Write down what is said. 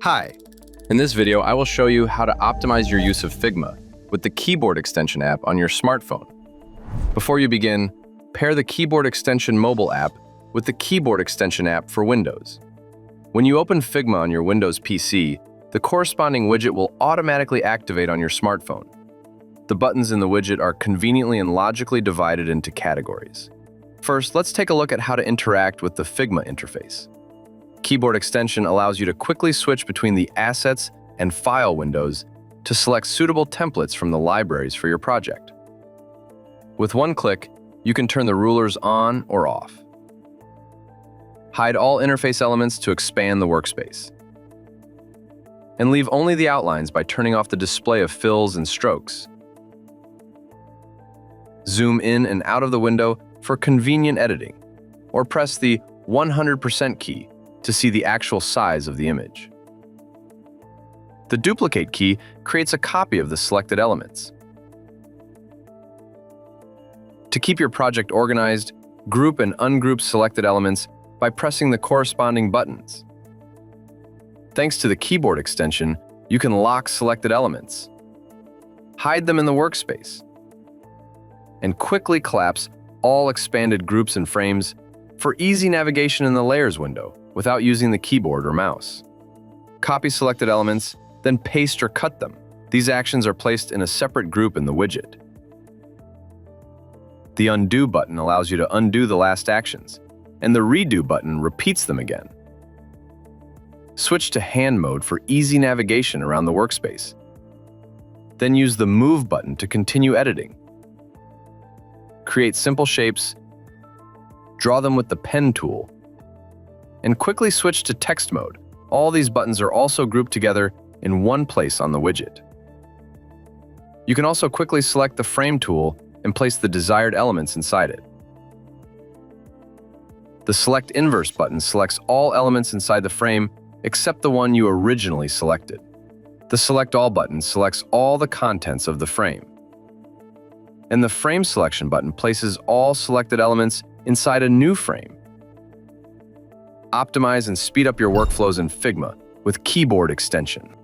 Hi. In this video, I will show you how to optimize your use of Figma with the Keyboard Extension app on your smartphone. Before you begin, pair the Keyboard Extension mobile app with the Keyboard Extension app for Windows. When you open Figma on your Windows PC, the corresponding widget will automatically activate on your smartphone. The buttons in the widget are conveniently and logically divided into categories. First, let's take a look at how to interact with the Figma interface. Keyboard Extension allows you to quickly switch between the Assets and File windows to select suitable templates from the libraries for your project. With one click, you can turn the rulers on or off. Hide all interface elements to expand the workspace. And leave only the outlines by turning off the display of fills and strokes. Zoom in and out of the window for convenient editing, or press the 100% key to see the actual size of the image. The duplicate key creates a copy of the selected elements. To keep your project organized, group and ungroup selected elements by pressing the corresponding buttons. Thanks to the keyboard extension, you can lock selected elements, hide them in the workspace, and quickly collapse all expanded groups and frames for easy navigation in the Layers window without using the keyboard or mouse. Copy selected elements, then paste or cut them. These actions are placed in a separate group in the widget. The Undo button allows you to undo the last actions, and the Redo button repeats them again. Switch to hand mode for easy navigation around the workspace. Then use the Move button to continue editing. Create simple shapes, draw them with the Pen tool, and quickly switch to text mode. All these buttons are also grouped together in one place on the widget. You can also quickly select the Frame tool and place the desired elements inside it. The Select Inverse button selects all elements inside the frame except the one you originally selected. The Select All button selects all the contents of the frame. And the Frame Selection button places all selected elements inside a new frame. Optimize and speed up your workflows in Figma with Keyboard Extension.